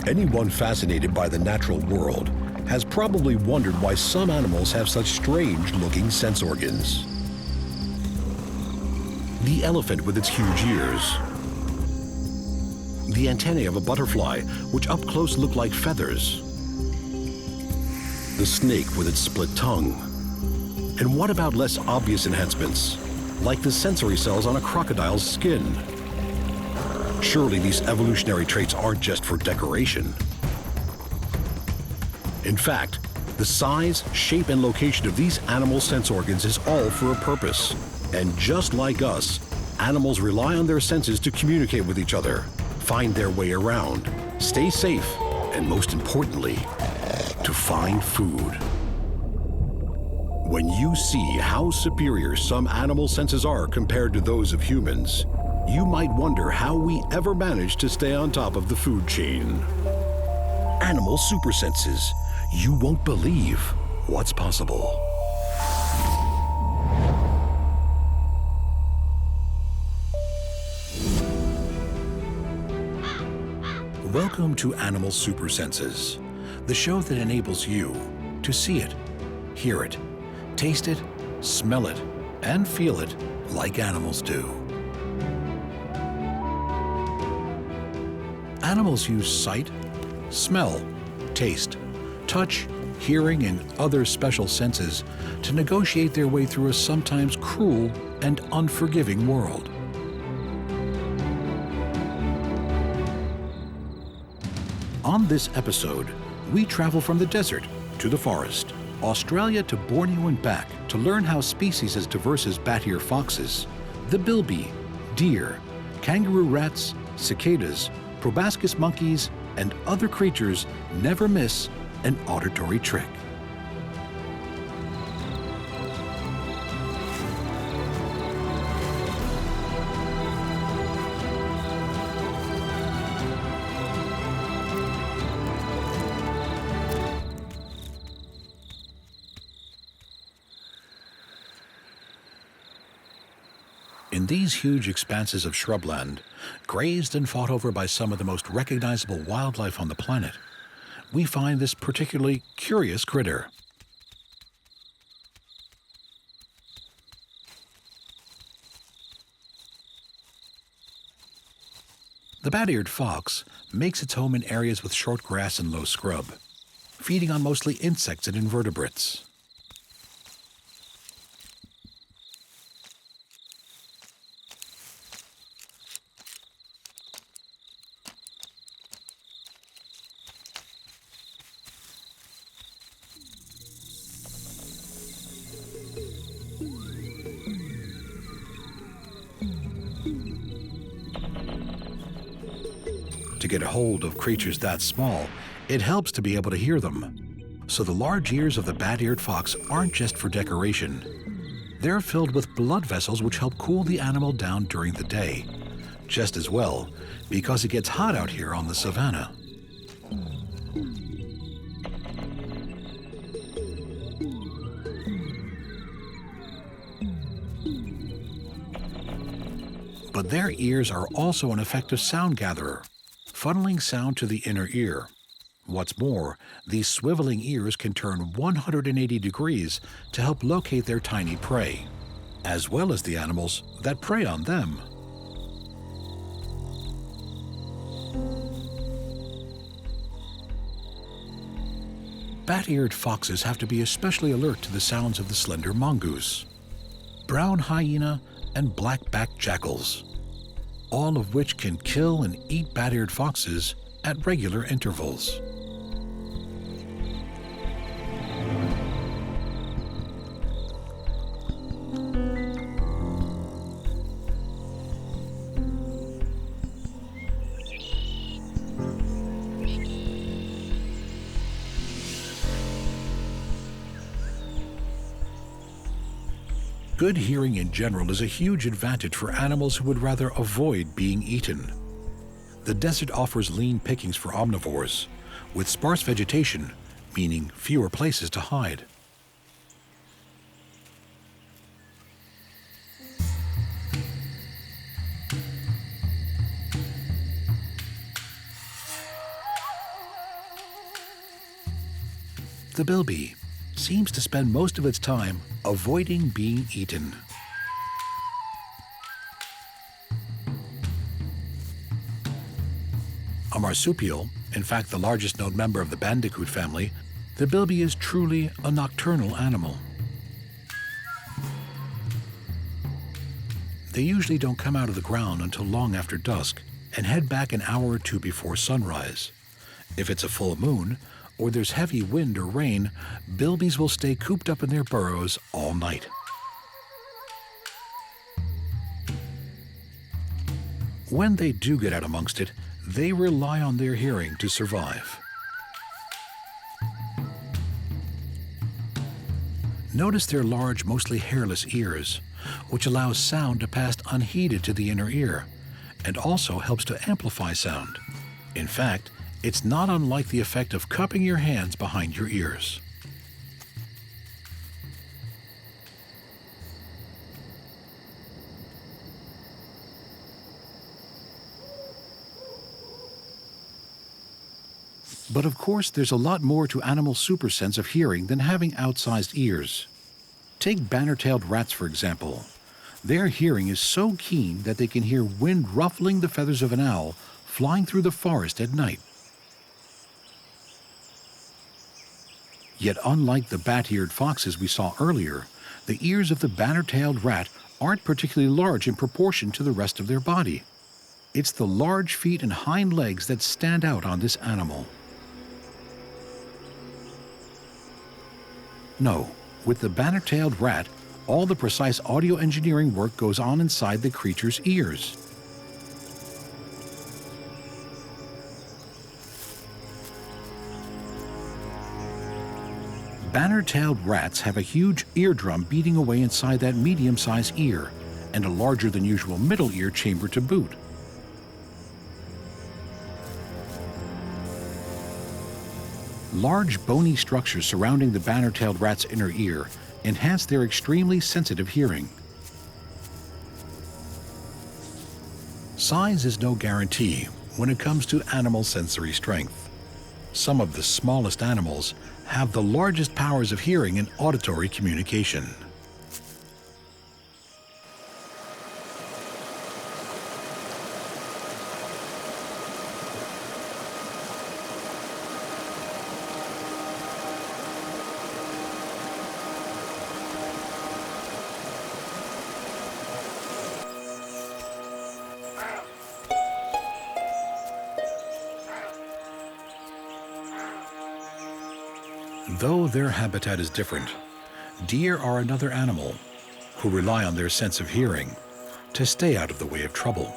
Anyone fascinated by the natural world has probably wondered why some animals have such strange-looking sense organs. The elephant with its huge ears, the antennae of a butterfly, which up close look like feathers, the snake with its split tongue. And what about less obvious enhancements, like the sensory cells on a crocodile's skin? Surely these evolutionary traits aren't just for decoration. In fact, the size, shape, and location of these animal sense organs is all for a purpose. And just like us, animals rely on their senses to communicate with each other, find their way around, stay safe, and most importantly, to find food. When you see how superior some animal senses are compared to those of humans, you might wonder how we ever managed to stay on top of the food chain. Animal super senses. You won't believe what's possible. Welcome to Animal Super Senses, the show that enables you to see it, hear it, taste it, smell it, and feel it like animals do. Animals use sight, smell, taste, touch, hearing, and other special senses to negotiate their way through a sometimes cruel and unforgiving world. On this episode, we travel from the desert to the forest, Australia to Borneo and back to learn how species as diverse as bat-eared foxes, the bilby, deer, kangaroo rats, cicadas, proboscis monkeys, and other creatures never miss an auditory trick. In these huge expanses of shrubland, grazed and fought over by some of the most recognizable wildlife on the planet, we find this particularly curious critter. The bat-eared fox makes its home in areas with short grass and low scrub, feeding on mostly insects and invertebrates. To get a hold of creatures that small, it helps to be able to hear them. So the large ears of the bat-eared fox aren't just for decoration. They're filled with blood vessels which help cool the animal down during the day. Just as well, because it gets hot out here on the savanna. But their ears are also an effective sound gatherer, funneling sound to the inner ear. What's more, these swiveling ears can turn 180 degrees to help locate their tiny prey, as well as the animals that prey on them. Bat-eared foxes have to be especially alert to the sounds of the slender mongoose, brown hyena, and black-backed jackals, all of which can kill and eat bat-eared foxes at regular intervals. Good hearing in general is a huge advantage for animals who would rather avoid being eaten. The desert offers lean pickings for omnivores, with sparse vegetation, meaning fewer places to hide. The bilby seems to spend most of its time avoiding being eaten. A marsupial, in fact the largest known member of the bandicoot family, the bilby is truly a nocturnal animal. They usually don't come out of the ground until long after dusk and head back an hour or two before sunrise. If it's a full moon, or there's heavy wind or rain, bilbies will stay cooped up in their burrows all night. When they do get out amongst it, they rely on their hearing to survive. Notice their large, mostly hairless ears, which allows sound to pass unheeded to the inner ear, and also helps to amplify sound. In fact, it's not unlike the effect of cupping your hands behind your ears. But of course, there's a lot more to animal supersense of hearing than having outsized ears. Take banner-tailed rats, for example. Their hearing is so keen that they can hear wind ruffling the feathers of an owl flying through the forest at night. Yet unlike the bat-eared foxes we saw earlier, the ears of the banner-tailed rat aren't particularly large in proportion to the rest of their body. It's the large feet and hind legs that stand out on this animal. No, with the banner-tailed rat, all the precise audio engineering work goes on inside the creature's ears. Banner-tailed rats have a huge eardrum beating away inside that medium-sized ear, and a larger than usual middle ear chamber to boot. Large bony structures surrounding the banner-tailed rat's inner ear enhance their extremely sensitive hearing. Size is no guarantee when it comes to animal sensory strength. Some of the smallest animals have the largest powers of hearing and auditory communication. Though their habitat is different, deer are another animal who rely on their sense of hearing to stay out of the way of trouble.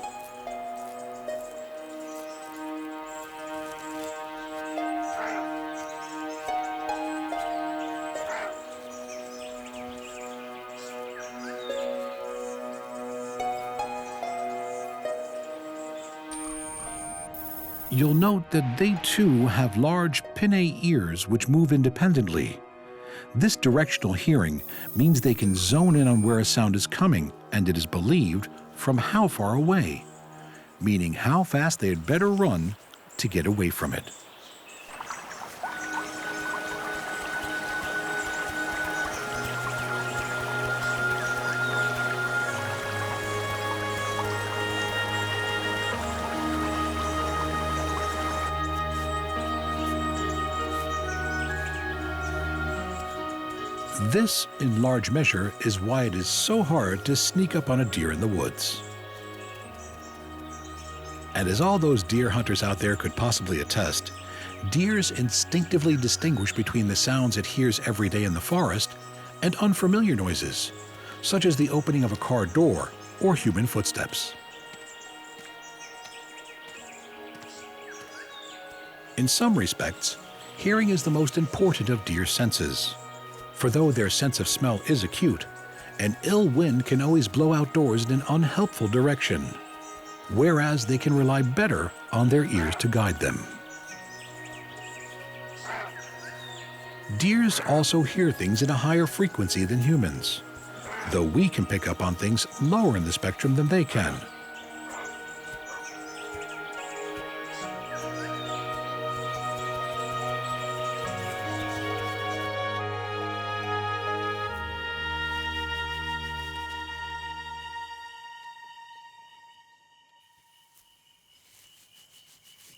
You'll note that they too have large pinnae ears which move independently. This directional hearing means they can zone in on where a sound is coming, and it is believed from how far away, meaning how fast they had better run to get away from it. This, in large measure, is why it is so hard to sneak up on a deer in the woods. And as all those deer hunters out there could possibly attest, deers instinctively distinguish between the sounds it hears every day in the forest and unfamiliar noises, such as the opening of a car door or human footsteps. In some respects, hearing is the most important of deer senses. For though their sense of smell is acute, an ill wind can always blow outdoors in an unhelpful direction, whereas they can rely better on their ears to guide them. Deers also hear things at a higher frequency than humans, though we can pick up on things lower in the spectrum than they can.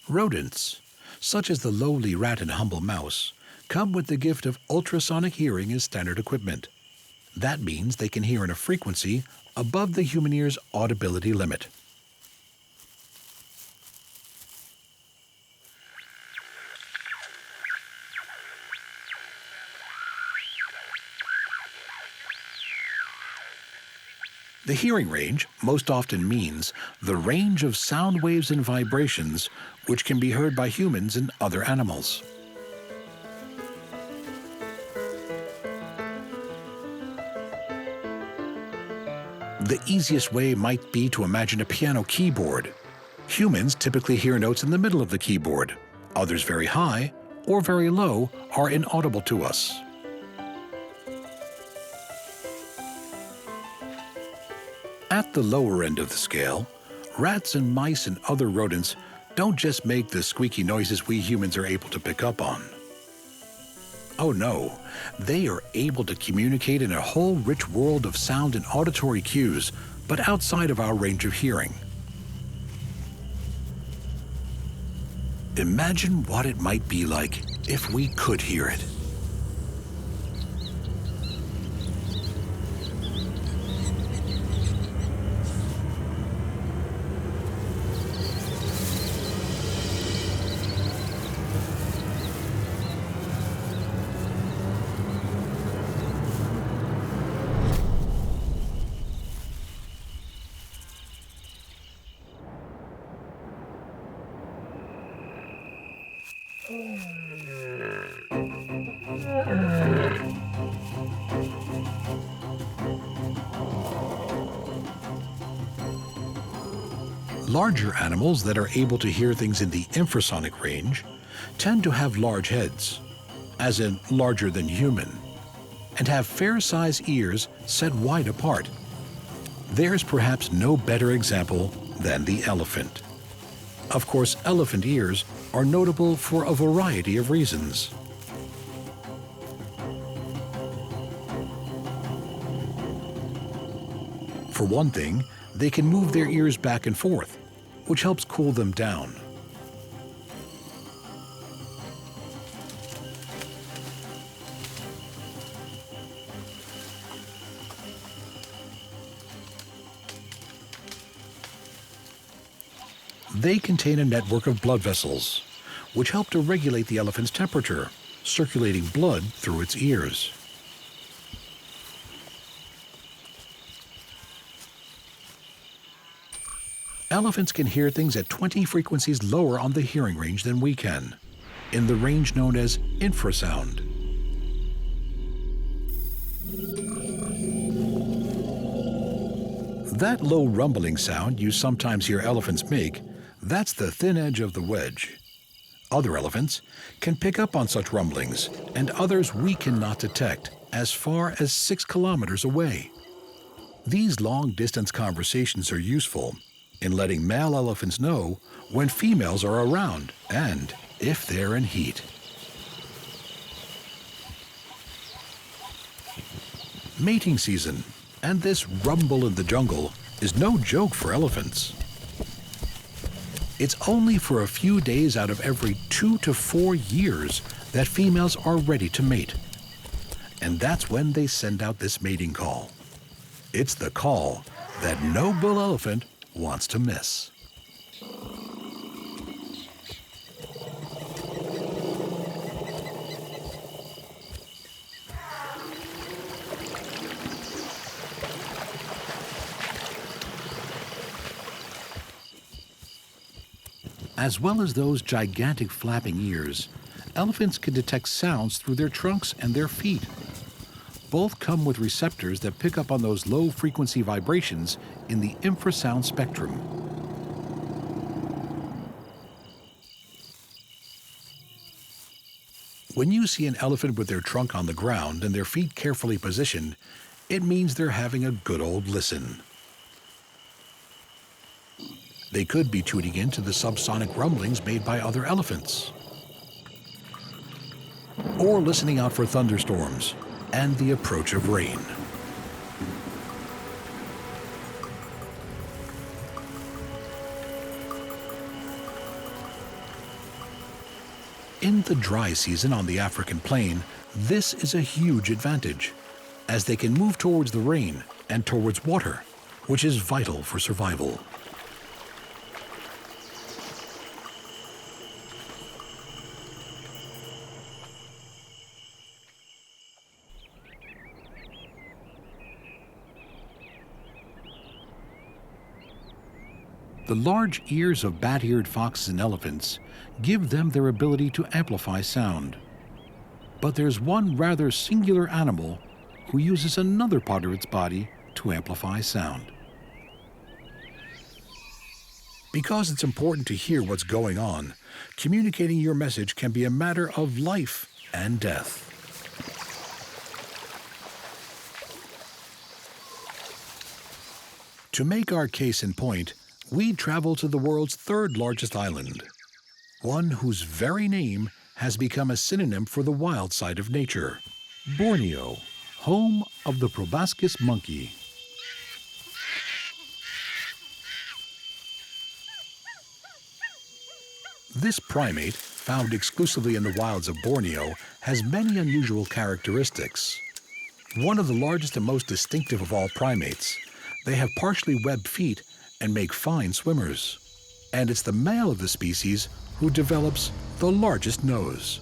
Rodents, such as the lowly rat and humble mouse, come with the gift of ultrasonic hearing as standard equipment. That means they can hear in a frequency above the human ear's audibility limit. The hearing range most often means the range of sound waves and vibrations which can be heard by humans and other animals. The easiest way might be to imagine a piano keyboard. Humans typically hear notes in the middle of the keyboard. Others very high or very low are inaudible to us. At the lower end of the scale, rats and mice and other rodents don't just make the squeaky noises we humans are able to pick up on. Oh no, they are able to communicate in a whole rich world of sound and auditory cues, but outside of our range of hearing. Imagine what it might be like if we could hear it. Larger animals that are able to hear things in the infrasonic range tend to have large heads, as in larger than human, and have fair-sized ears set wide apart. There's perhaps no better example than the elephant. Of course, elephant ears are notable for a variety of reasons. For one thing, they can move their ears back and forth, which helps cool them down. They contain a network of blood vessels, which help to regulate the elephant's temperature, circulating blood through its ears. Elephants can hear things at 20 frequencies lower on the hearing range than we can, in the range known as infrasound. That low rumbling sound you sometimes hear elephants make, that's the thin edge of the wedge. Other elephants can pick up on such rumblings, and others we cannot detect as far as 6 kilometers away. These long-distance conversations are useful in letting male elephants know when females are around and if they're in heat. Mating season, and this rumble in the jungle, is no joke for elephants. It's only for a few days out of every 2 to 4 years that females are ready to mate. And that's when they send out this mating call. It's the call that no bull elephant wants to miss. As well as those gigantic flapping ears, elephants can detect sounds through their trunks and their feet. Both come with receptors that pick up on those low-frequency vibrations in the infrasound spectrum. When you see an elephant with their trunk on the ground and their feet carefully positioned, it means they're having a good old listen. They could be tuning into the subsonic rumblings made by other elephants, or listening out for thunderstorms and the approach of rain. In the dry season on the African plain, this is a huge advantage, as they can move towards the rain and towards water, which is vital for survival. The large ears of bat-eared foxes and elephants give them their ability to amplify sound. But there's one rather singular animal who uses another part of its body to amplify sound. Because it's important to hear what's going on, communicating your message can be a matter of life and death. To make our case in point, we travel to the world's third largest island, one whose very name has become a synonym for the wild side of nature, Borneo, home of the Proboscis monkey. This primate, found exclusively in the wilds of Borneo, has many unusual characteristics. One of the largest and most distinctive of all primates, they have partially webbed feet and make fine swimmers. And it's the male of the species who develops the largest nose.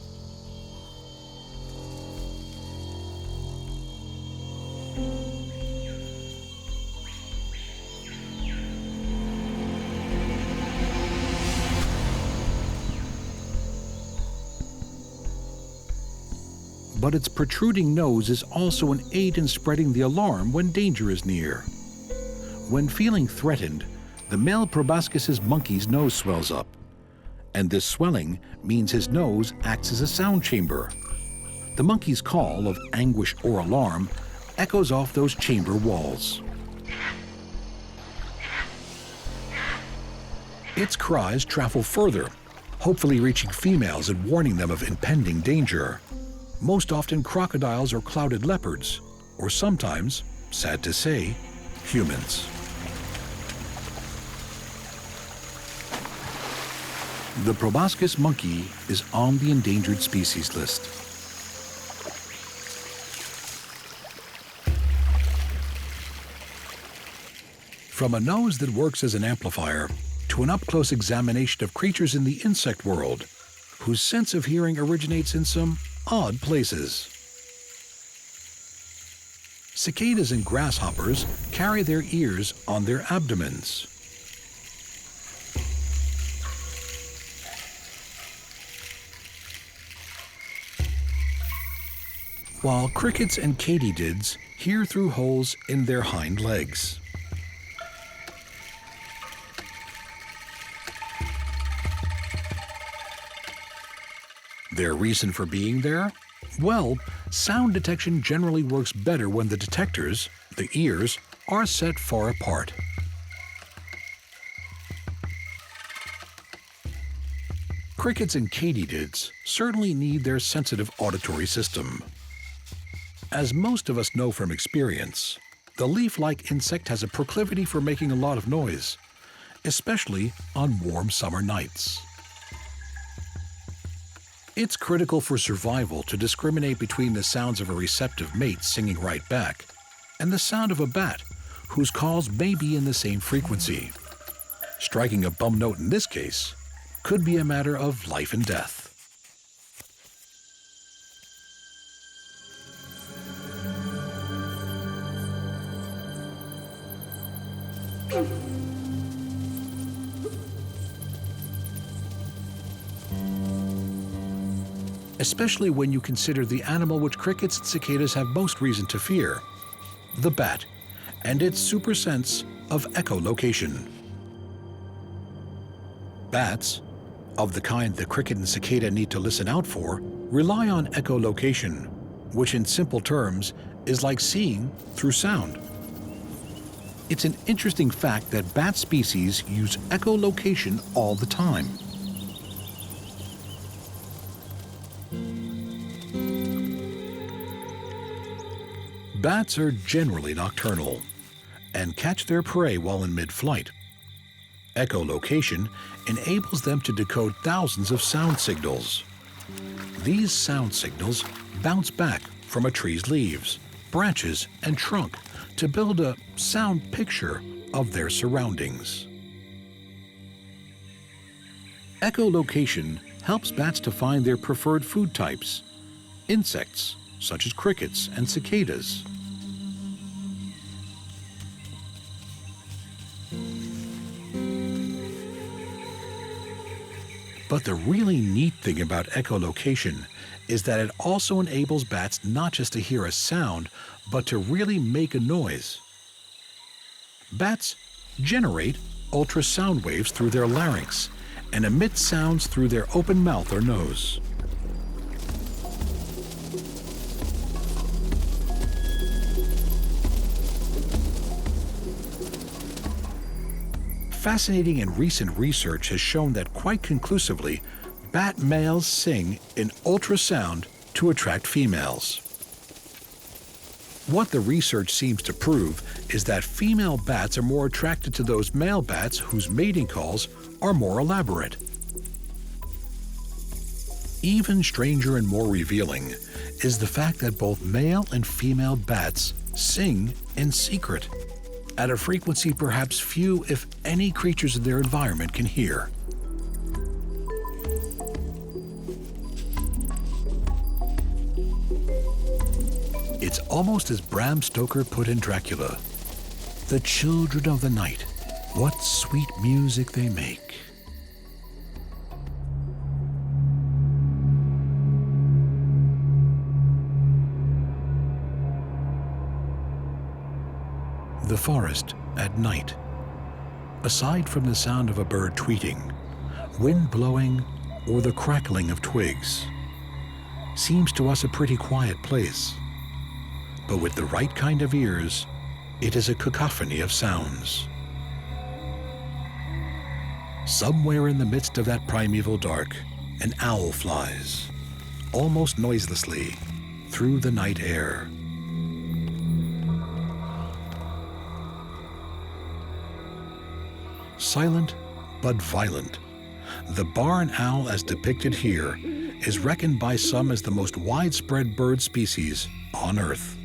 But its protruding nose is also an aid in spreading the alarm when danger is near. When feeling threatened, the male Proboscis monkey's nose swells up, and this swelling means his nose acts as a sound chamber. The monkey's call of anguish or alarm echoes off those chamber walls. Its cries travel further, hopefully reaching females and warning them of impending danger. Most often crocodiles or clouded leopards, or sometimes, sad to say, humans. The Proboscis monkey is on the endangered species list. From a nose that works as an amplifier to an up-close examination of creatures in the insect world, whose sense of hearing originates in some odd places. Cicadas and grasshoppers carry their ears on their abdomens. While crickets and katydids hear through holes in their hind legs. Their reason for being there? Well, sound detection generally works better when the detectors, the ears, are set far apart. Crickets and katydids certainly need their sensitive auditory system. As most of us know from experience, the leaf-like insect has a proclivity for making a lot of noise, especially on warm summer nights. It's critical for survival to discriminate between the sounds of a receptive mate singing right back and the sound of a bat whose calls may be in the same frequency. Striking a bum note in this case could be a matter of life and death. Especially when you consider the animal which crickets and cicadas have most reason to fear, the bat, and its super sense of echolocation. Bats, of the kind the cricket and cicada need to listen out for, rely on echolocation, which in simple terms is like seeing through sound. It's an interesting fact that bat species use echolocation all the time. Bats are generally nocturnal and catch their prey while in mid-flight. Echolocation enables them to decode thousands of sound signals, These sound signals bounce back from a tree's leaves, branches, and trunk to build a sound picture of their surroundings. Echolocation helps bats to find their preferred food types, insects such as crickets and cicadas. But the really neat thing about echolocation is that it also enables bats not just to hear a sound, but to really make a noise. Bats generate ultrasound waves through their larynx and emit sounds through their open mouth or nose. Fascinating and recent research has shown that quite conclusively, bat males sing in ultrasound to attract females. What the research seems to prove is that female bats are more attracted to those male bats whose mating calls are more elaborate. Even stranger and more revealing is the fact that both male and female bats sing in secret, at a frequency perhaps few, if any, creatures in their environment can hear. It's almost as Bram Stoker put in Dracula, "The children of the night, what sweet music they make." The forest at night. Aside from the sound of a bird tweeting, wind blowing, or the crackling of twigs, seems to us a pretty quiet place. But with the right kind of ears, it is a cacophony of sounds. Somewhere in the midst of that primeval dark, an owl flies, almost noiselessly, through the night air. Silent but violent, the barn owl as depicted here is reckoned by some as the most widespread bird species on Earth.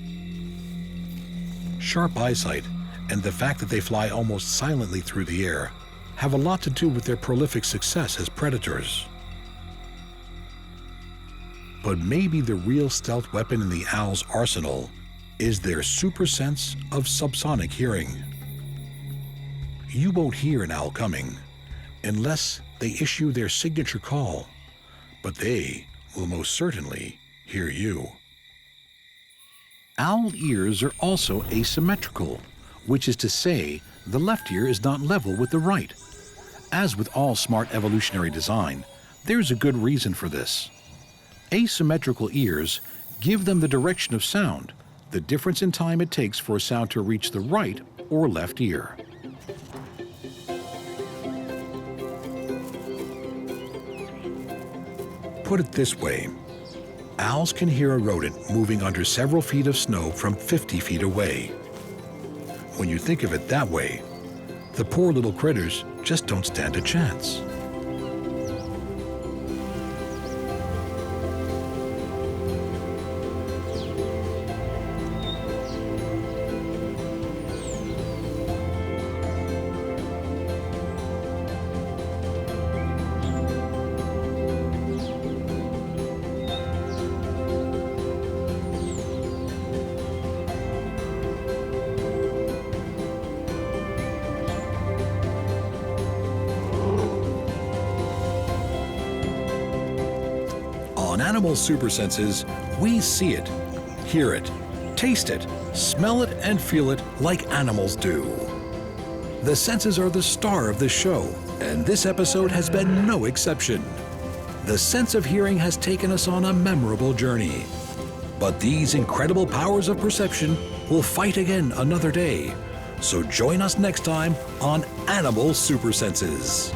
Sharp eyesight and the fact that they fly almost silently through the air have a lot to do with their prolific success as predators. But maybe the real stealth weapon in the owl's arsenal is their super sense of subsonic hearing. You won't hear an owl coming unless they issue their signature call, but they will most certainly hear you. Owl ears are also asymmetrical, which is to say the left ear is not level with the right. As with all smart evolutionary design, there's a good reason for this. Asymmetrical ears give them the direction of sound, the difference in time it takes for a sound to reach the right or left ear. Put it this way, owls can hear a rodent moving under several feet of snow from 50 feet away. When you think of it that way, the poor little critters just don't stand a chance. On Animal Super Senses, we see it, hear it, taste it, smell it, and feel it like animals do. The senses are the star of this show, and this episode has been no exception. The sense of hearing has taken us on a memorable journey. But these incredible powers of perception will fight again another day. So join us next time on Animal Super Senses.